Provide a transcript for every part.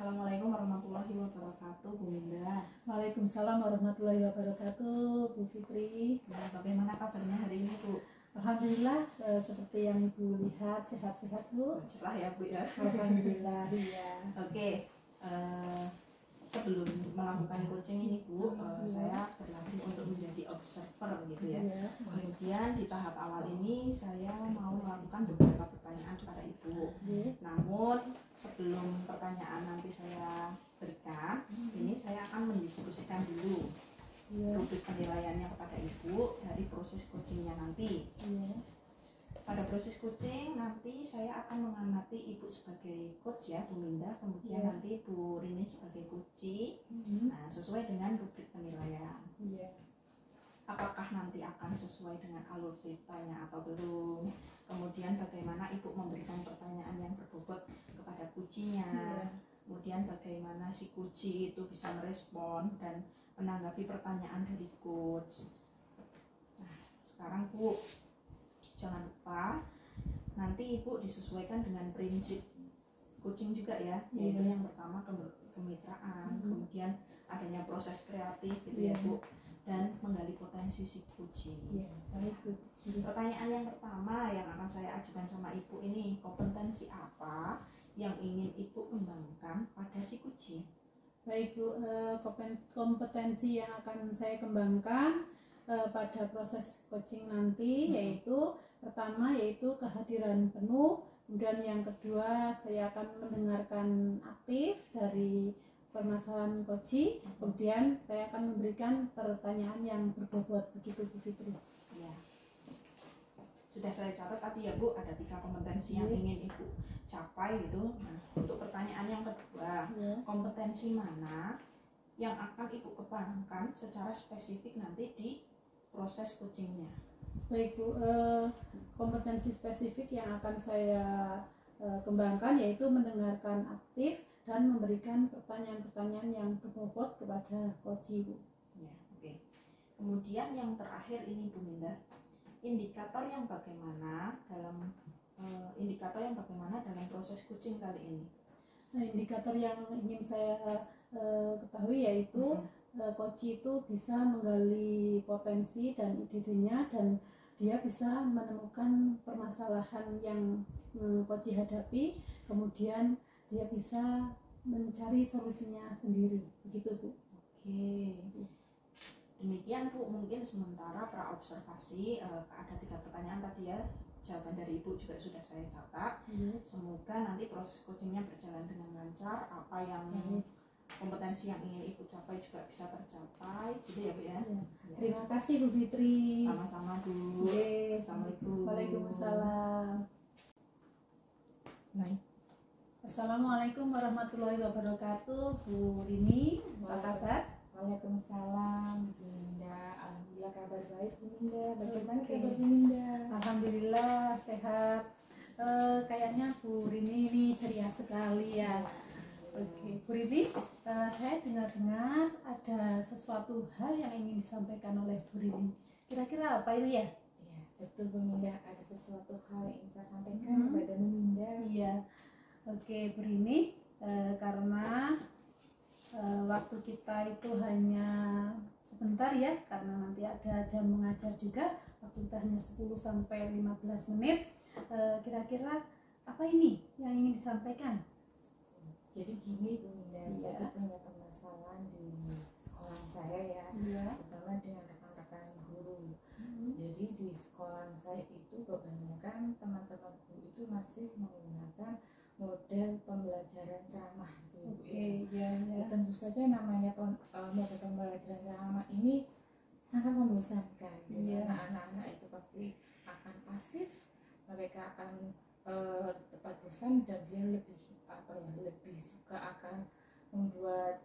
Assalamualaikum warahmatullahi wabarakatuh, Bu Minda. Waalaikumsalam warahmatullahi wabarakatuh, Bu Fitri. Nah, bagaimana kabarnya hari ini, Bu? Alhamdulillah, seperti yang Ibu lihat, sehat-sehat, Bu. Cerah ya, Bu ya. Alhamdulillah, iya. Oke, sebelum melakukan coaching ini, Bu, saya berlatih untuk menjadi observer gitu ya. Kemudian di tahap awal ini saya mau melakukan beberapa pertanyaan kepada Ibu. Namun sebelum pertanyaan nanti saya berikan, ini saya akan mendiskusikan dulu rubrik penilaiannya kepada Ibu dari proses coachingnya nanti. Pada proses coaching nanti saya akan mengamati Ibu sebagai coach ya, Bu Minda, kemudian nanti Bu Rini sebagai coachee. Nah, sesuai dengan rubrik penilaian. Apakah nanti akan sesuai dengan alur ceritanya atau belum? Kemudian bagaimana Ibu memberikan pertanyaan yang berbobot kepada coachee-nya. Kemudian bagaimana si coachee itu bisa merespon dan menanggapi pertanyaan dari coach. Nah, sekarang Bu, jangan lupa nanti Ibu disesuaikan dengan prinsip coaching juga ya, yaitu yang pertama kemitraan, kemudian adanya proses kreatif gitu ya, Bu, dan menggali potensi si coachee. Pertanyaan yang pertama yang akan saya ajukan sama Ibu ini, kompetensi apa yang ingin Ibu kembangkan pada si coachee? Baik, Bu, kompetensi yang akan saya kembangkan pada proses coaching nanti yaitu pertama yaitu kehadiran penuh, kemudian yang kedua saya akan mendengarkan aktif dari permasalahan coachee, kemudian saya akan memberikan pertanyaan yang berbobot, begitu Bu Fitri. Ya. Sudah saya catat tadi ya, Bu, ada 3 kompetensi yang ingin Ibu capai gitu. Nah, untuk pertanyaan yang kedua, kompetensi mana yang akan Ibu kembangkan secara spesifik nanti di proses coachingnya? Baik, Bu, kompetensi spesifik yang akan saya kembangkan yaitu mendengarkan aktif dan memberikan pertanyaan-pertanyaan yang berbobot kepada coachee, Bu. Ya, oke. Kemudian yang terakhir ini, Bu Minda, indikator yang bagaimana dalam proses coaching kali ini? Nah, indikator yang ingin saya ketahui yaitu coachee itu bisa menggali potensi dan ide-idenya dan dia bisa menemukan permasalahan yang coachee hadapi, kemudian dia bisa mencari solusinya sendiri, begitu Bu. Oke. Demikian Bu, mungkin sementara praobservasi ada 3 pertanyaan tadi ya, jawaban dari Ibu juga sudah saya catat. Semoga nanti proses coachingnya berjalan dengan lancar, apa yang kompetensi yang ingin Ibu capai juga bisa tercapai, gitu ya Bu ya. Terima kasih Bu Fitri. Sama-sama Bu. Assalamualaikum. Waalaikumsalam. Assalamualaikum warahmatullahi wabarakatuh, Bu Rini, apa kabar? Waalaikumsalam, Bu Minda. Alhamdulillah kabar baik, Bu Minda. Bagaimana kabar Bu Minda? Alhamdulillah sehat. Kayaknya Bu Rini ini ceria sekali ya. Oke, Bu Rini, saya dengar-dengar ada sesuatu hal yang ingin disampaikan oleh Bu Rini. Kira-kira apa itu ya? Iya, betul Bu Minda. Ada sesuatu hal yang ingin saya sampaikan kepada Bu Minda. Iya. Oke, Bu Rini, karena waktu kita itu hanya sebentar ya, karena nanti ada jam mengajar juga, waktu kita hanya 10 sampai 15 menit. Kira-kira apa ini yang ingin disampaikan? Jadi gini Bu Minda, saya punya permasalahan di sekolah saya ya, terutama dengan rekan-rekan guru. Jadi di sekolah saya itu kebanyakan teman-teman guru itu masih menggunakan model pembelajaran ceramah gitu. Tentu saja namanya model pembelajaran ceramah ini sangat membosankan. Anak-anak itu pasti akan pasif, mereka akan cepat bosan dan dia lebih suka akan membuat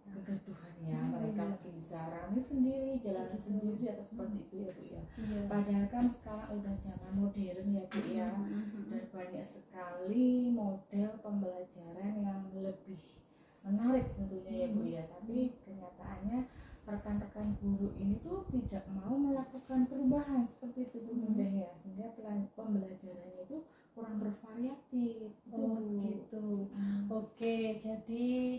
kegaduhan ya. Mereka mungkin bisa rame sendiri, jalan sendiri atau seperti itu ya Bu ya. Padahal kan sekarang udah zaman modern ya Bu ya, dan banyak sekali model pembelajaran yang lebih menarik tentunya ya Bu ya. Tapi kenyataannya rekan-rekan guru ini tuh tidak mau melakukan perubahan seperti itu Bu Minda ya, sehingga pembelajarannya itu kurang bervariatif. Oh gitu. Oke, jadi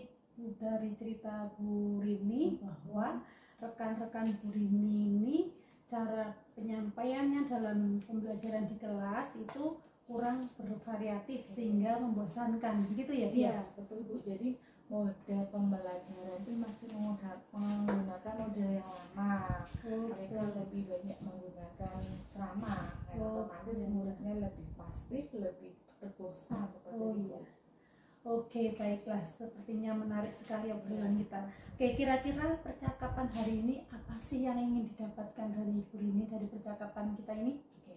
dari cerita Bu Rini bahwa rekan-rekan Bu Rini ini cara penyampaiannya dalam pembelajaran di kelas itu kurang bervariatif sehingga membosankan, begitu ya? Iya, betul Bu. Jadi mode pembelajaran itu masih menggunakan model yang lama. Mereka lebih banyak menggunakan ceramah, otomatis muridnya lebih pasif, lebih terbosan seperti itu. Oke, baiklah. Sepertinya menarik sekali obrolan kita. Oke, kira-kira percakapan hari ini apa sih yang ingin didapatkan dari Bu Rini dari percakapan kita ini? Oke,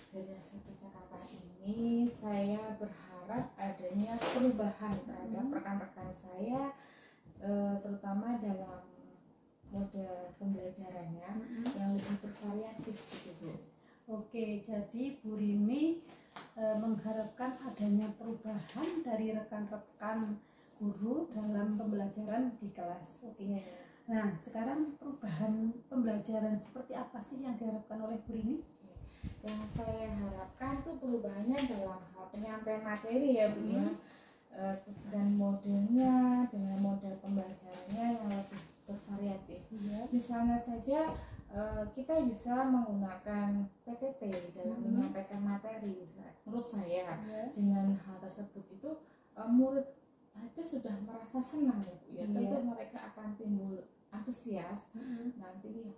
dari hasil percakapan ini saya berharap adanya perubahan terhadap rekan-rekan saya, terutama dalam mode pembelajarannya yang lebih bervariatif gitu Bu. Oke, jadi Bu Rini mengharapkan adanya perubahan dari rekan-rekan guru dalam pembelajaran di kelas. Oke. Nah, sekarang perubahan pembelajaran seperti apa sih yang diharapkan oleh Bu Rini? Yang saya harapkan tuh perubahannya dalam hal penyampaian materi ya Bu ya, dan modenya dengan model pembelajarannya yang lebih bervariatif. Misalnya saja kita bisa menggunakan PTT dalam menyampaikan materi. Menurut saya dengan hal tersebut itu murid aja sudah merasa senang ya Bu ya. Tentu mereka akan timbul antusias. Nanti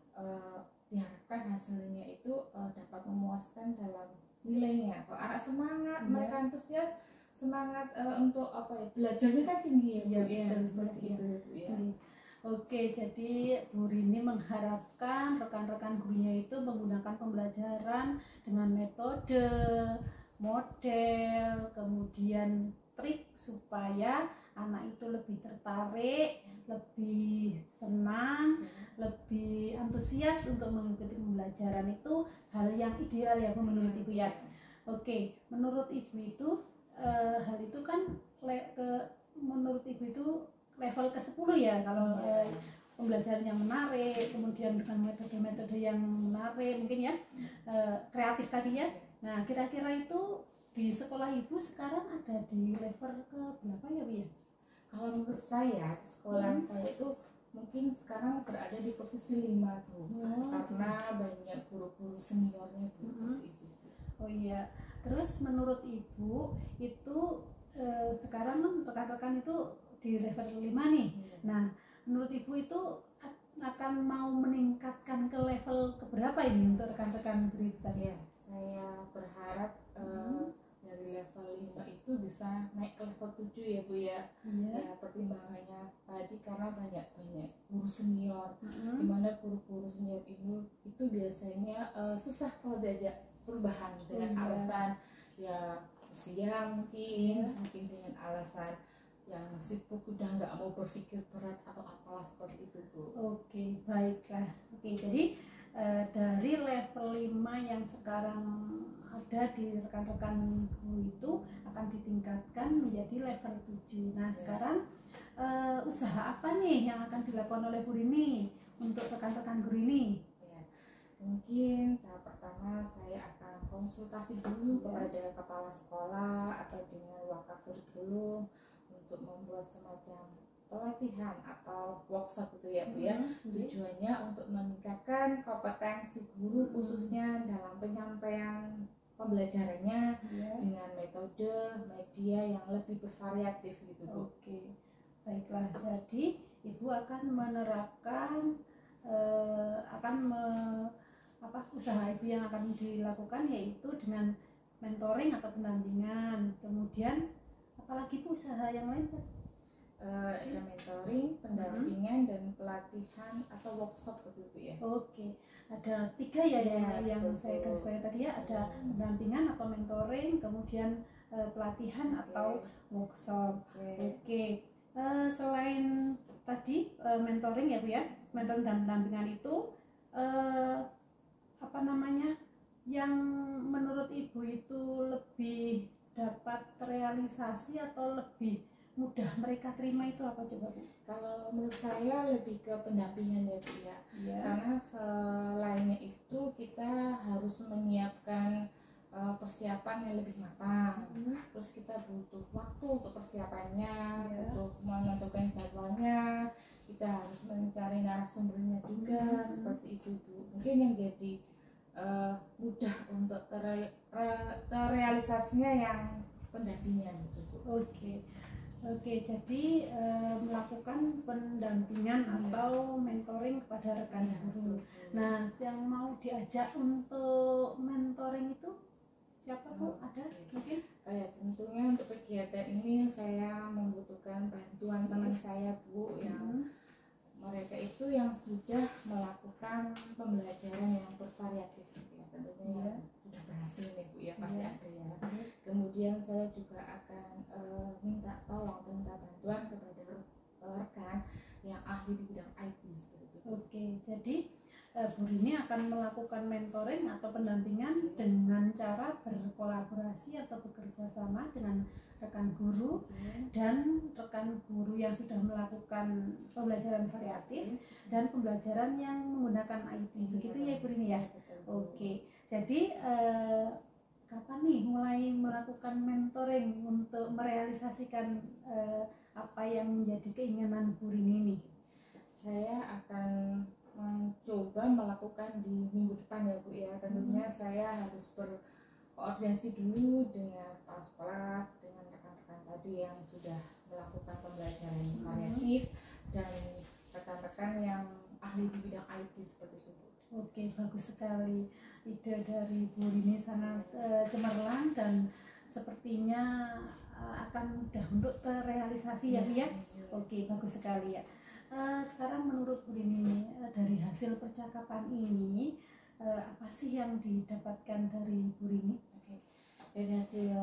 diharapkan hasilnya itu dapat memuaskan dalam nilainya. Kalau anak semangat, mereka antusias, semangat untuk belajarnya kan tinggi ya Bu ya, seperti itu ya Bu ya. Oke, jadi Bu Rini mengharapkan rekan-rekan gurunya itu menggunakan pembelajaran dengan metode, model, kemudian trik supaya anak itu lebih tertarik, lebih senang, lebih antusias untuk mengikuti pembelajaran. Itu hal yang ideal ya Bu menurut Ibu ya. Oke, menurut Ibu itu hal itu kan menurut Ibu itu level ke-10 ya, kalau pembelajaran yang menarik, kemudian dengan metode-metode yang menarik mungkin ya, kreatif tadi ya. Nah, kira-kira itu di sekolah Ibu sekarang ada di level ke berapa ya Bu ya? Kalau menurut saya, di sekolah saya itu mungkin sekarang berada di posisi 5 Bu, karena banyak guru-guru seniornya Bu. Oh iya, terus menurut Ibu itu sekarang kan rekan-rekan itu di level 5 nih. Nah, menurut Ibu itu akan mau meningkatkan ke level keberapa ini untuk rekan-rekan berita? Ya, saya berharap dari level 5 itu bisa naik ke level 7 ya Bu ya. Ya, pertimbangannya tadi karena banyak guru senior, dimana guru-guru senior itu biasanya susah kalau diajak perubahan dengan alasan ya usia mungkin dengan alasan yang sibuk udah nggak mau berpikir berat atau apalah seperti itu Bu. Oke, baiklah. Oke, jadi dari level 5 yang sekarang ada di rekan-rekan guru itu akan ditingkatkan menjadi level 7. Nah, sekarang usaha apa nih yang akan dilakukan oleh Bu Rini untuk rekan-rekan guru ini? Ya, mungkin tahap pertama saya akan konsultasi dulu kepada kepala sekolah atau dengan wakakurikulum untuk membuat semacam pelatihan atau workshop gitu ya Bu ya. Tujuannya untuk meningkatkan kompetensi guru khususnya dalam penyampaian pembelajarannya dengan metode media yang lebih bervariatif gitu Bu. Oke, baiklah. Jadi Ibu akan menerapkan usaha Ibu yang akan dilakukan yaitu dengan mentoring atau pendampingan. Kemudian apalagi Bu usaha yang lain Pak? Ada mentoring, pendampingan, dan pelatihan atau workshop begitu ya. Oke, ada 3 ya, yang saya garis bawahi tadi ya, ada pendampingan atau mentoring, kemudian pelatihan atau workshop. Oke. Selain tadi mentoring ya Bu ya, mentoring dan pendampingan itu yang menurut Ibu itu lebih dapat terrealisasi atau lebih mudah mereka terima itu apa coba Bu? Kalau menurut saya lebih ke pendampingan ya Bu ya. Karena selainnya itu kita harus menyiapkan persiapan yang lebih matang. Terus kita butuh waktu untuk persiapannya, butuh menentukan jadwalnya, kita harus mencari narasumbernya juga, seperti itu Bu. Mungkin yang jadi mudah untuk terrealisasinya yang pendampingan gitu Bu. Oke, jadi melakukan pendampingan atau mentoring kepada rekan guru. Nah, yang mau diajak untuk mentoring itu siapa Bu? Ada mungkin? Tentunya untuk kegiatan ini saya membutuhkan bantuan teman saya Bu, yang mereka itu yang sudah melakukan pembelajaran yang bervariatif ya, tentunya yang sudah berhasil ya Bu ya, pasti ada ya. Kemudian saya juga akan minta bantuan kepada rekan yang ahli di bidang IT seperti itu. Oke, jadi Bu Rini akan melakukan mentoring atau pendampingan dengan cara berkolaborasi atau bekerja sama dengan rekan guru dan rekan guru yang sudah melakukan pembelajaran variatif dan pembelajaran yang menggunakan IT. Begitu ya Bu Rini ya? Oke, jadi kapan nih mulai melakukan mentoring untuk merealisasikan apa yang menjadi keinginan Bu Rini nih? Saya akan mencoba melakukan di minggu depan ya Bu ya. Tentunya saya harus berkoordinasi dulu dengan kepala sekolah, dengan rekan-rekan tadi yang sudah melakukan pembelajaran variatif dan rekan-rekan yang ahli di bidang IT seperti itu Bu. Oke, bagus sekali. Ide dari Bu Rini sangat cemerlang dan sepertinya akan mudah untuk terrealisasi ya Bu ya. Oke, bagus sekali ya. Sekarang menurut Bu Rini dari hasil percakapan ini apa sih yang didapatkan dari Bu Rini? Dari hasil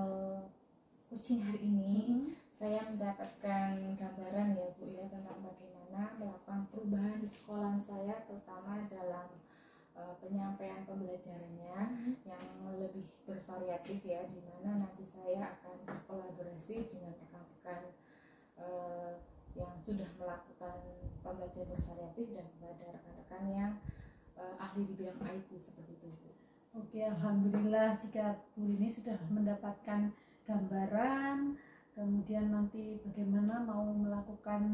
coaching hari ini saya mendapatkan gambaran ya Bu ya, tentang bagaimana melakukan perubahan di sekolah saya, terutama dalam penyampaian pembelajarannya yang lebih bervariatif ya, di mana nanti saya akan berkolaborasi dengan rekan-rekan yang sudah melakukan pembelajaran bervariatif dan kepada rekan-rekan yang ahli di bidang IT seperti itu Bu. Oke, alhamdulillah jika Bu Rini sudah mendapatkan gambaran, kemudian nanti bagaimana mau melakukan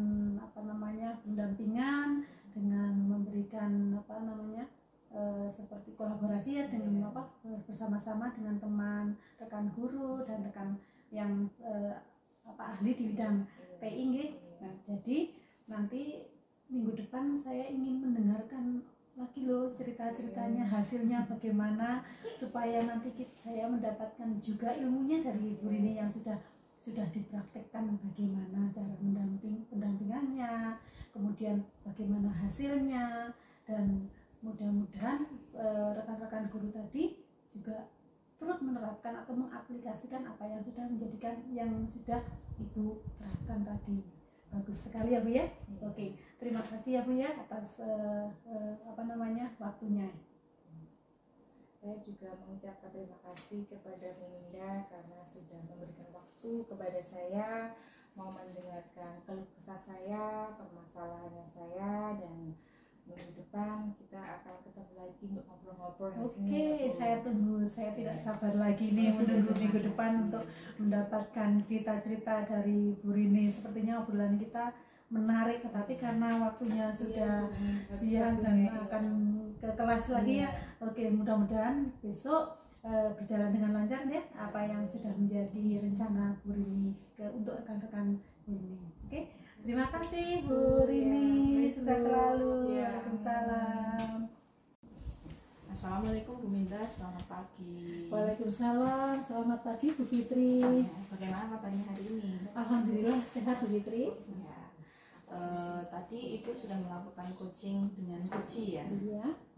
pendampingan dengan memberikan seperti kolaborasi ya dengan bersama-sama dengan teman, rekan guru dan rekan yang ahli di bidang TI. Nah, jadi nanti minggu depan saya ingin mendengarkan lagi loh cerita-ceritanya, hasilnya bagaimana, supaya nanti saya mendapatkan juga ilmunya dari Bu Rini yang sudah dipraktekkan, bagaimana cara pendampingannya, kemudian bagaimana hasilnya, dan mudah-mudahan rekan-rekan guru tadi juga turut menerapkan atau mengaplikasikan apa yang sudah Ibu terapkan tadi. Bagus sekali ya Bu ya. Oke, terima kasih ya Bu ya atas waktunya. Saya juga mengucapkan terima kasih kepada Bu Minda karena sudah memberikan waktu kepada saya, mau mendengarkan keluh kesah saya, permasalahan saya, dan minggu depan kita akan ketemu lagi untuk ngobrol-ngobrol hasilnya. Oke, saya tunggu. Saya tidak sabar lagi nih menunggu minggu depan untuk mendapatkan cerita-cerita dari Bu Rini. Sepertinya obrolan kita menarik, tetapi karena waktunya sudah siang dan akan ke kelas lagi ya. Oke, mudah-mudahan besok berjalan dengan lancar ya apa yang sudah menjadi rencana Bu Rini untuk rekan-rekan Bu Rini. Oke. Terima kasih Bu Rini, sukses selalu. Waalaikumsalam. Assalamualaikum Bu Minda, selamat pagi. Waalaikumsalam, selamat pagi Bu Fitri. Bagaimana kabarnya hari ini? Alhamdulillah sehat Bu Fitri. Ya. Tadi Ibu sudah melakukan coaching dengan Puji ya?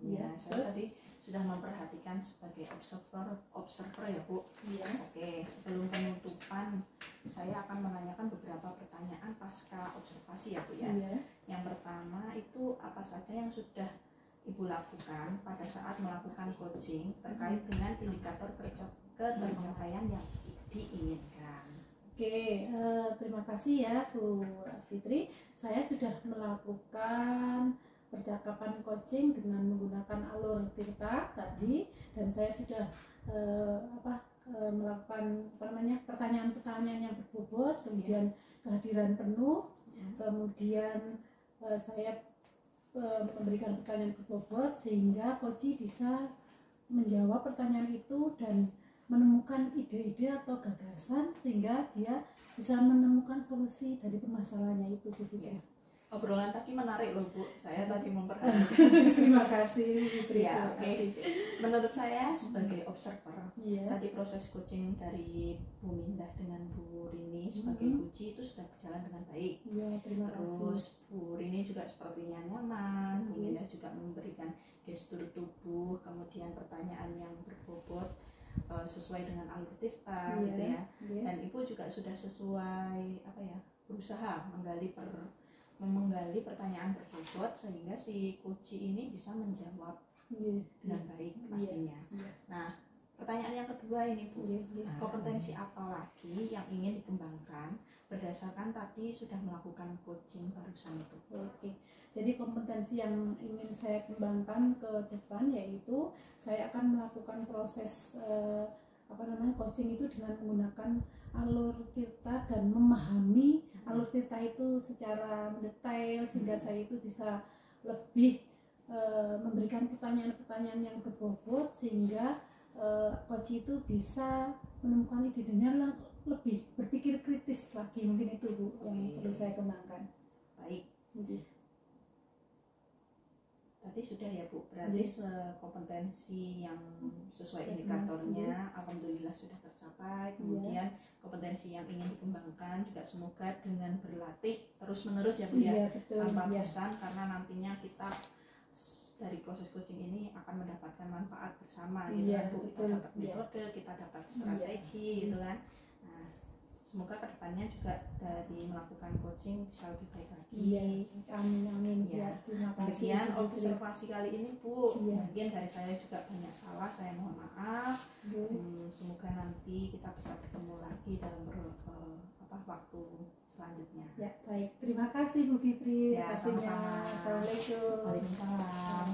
Iya. Saya tadi sudah memperhatikan sebagai observer ya Bu. Iya. Oke, sebelum penutupan saya akan menanyakan beberapa pertanyaan pasca observasi ya Bu ya. Iya. Yang pertama itu apa saja yang sudah Ibu lakukan pada saat melakukan coaching terkait dengan indikator ketercapaian yang diinginkan. Oke, terima kasih ya Bu Fitri. Saya sudah melakukan percakapan coaching dengan menggunakan alur Tirta tadi, dan saya sudah melakukan pertanyaan-pertanyaan yang berbobot, kemudian kehadiran penuh, kemudian saya memberikan pertanyaan berbobot sehingga coach bisa menjawab pertanyaan itu dan menemukan ide-ide atau gagasan sehingga dia bisa menemukan solusi dari permasalahannya itu, Bu Fitri. Obrolan tadi menarik loh Bu, saya tadi memperhatikan. Terima kasih Bu Fitri. Ya, oke. Menurut saya sebagai observer, tadi proses coaching dari Bu Mindah dengan Bu Rini sebagai coach itu sudah berjalan dengan baik. Terima kasih. Terus Bu Rini juga sepertinya nyaman, Bu Mindah juga memberikan gestur tubuh, kemudian pertanyaan yang berbobot sesuai dengan alur Tirta gitu ya. Dan Ibu juga sudah sesuai berusaha menggali pertanyaan berbobot sehingga si coach ini bisa menjawab dengan baik pastinya. Nah, pertanyaan yang kedua ini Bu, kompetensi apa lagi yang ingin dikembangkan berdasarkan tadi sudah melakukan coaching barusan itu? Oke. Jadi kompetensi yang ingin saya kembangkan ke depan yaitu saya akan melakukan proses coaching itu dengan menggunakan alur Tirta dan memahami alur Tirta itu secara mendetail sehingga saya itu bisa lebih memberikan pertanyaan-pertanyaan yang berbobot sehingga coach itu bisa menemukan ide-idenya lebih berpikir kritis lagi, mungkin itu Bu yang perlu saya kembangkan. Baik. Tadi sudah ya Bu, berarti kompetensi yang sesuai indikatornya alhamdulillah sudah tercapai. Kemudian kompetensi yang ingin dikembangkan juga semoga dengan berlatih terus menerus ya Bu ya, tanpa bosan, karena nantinya kita dari proses coaching ini akan mendapatkan manfaat bersama gitu kan Bu. Kita dapat metode, kita dapat strategi gitu kan. Nah, semoga kedepannya juga dari melakukan coaching bisa lebih baik lagi. Amin. Ya. Terima kasih. Kemudian observasi kali ini Bu, mungkin dari saya juga banyak salah, saya mohon maaf. Semoga nanti kita bisa bertemu lagi dalam waktu selanjutnya. Ya, baik. Terima kasih Bu Fitri. Ya, sama-sama. Assalamualaikum. Waalaikumsalam.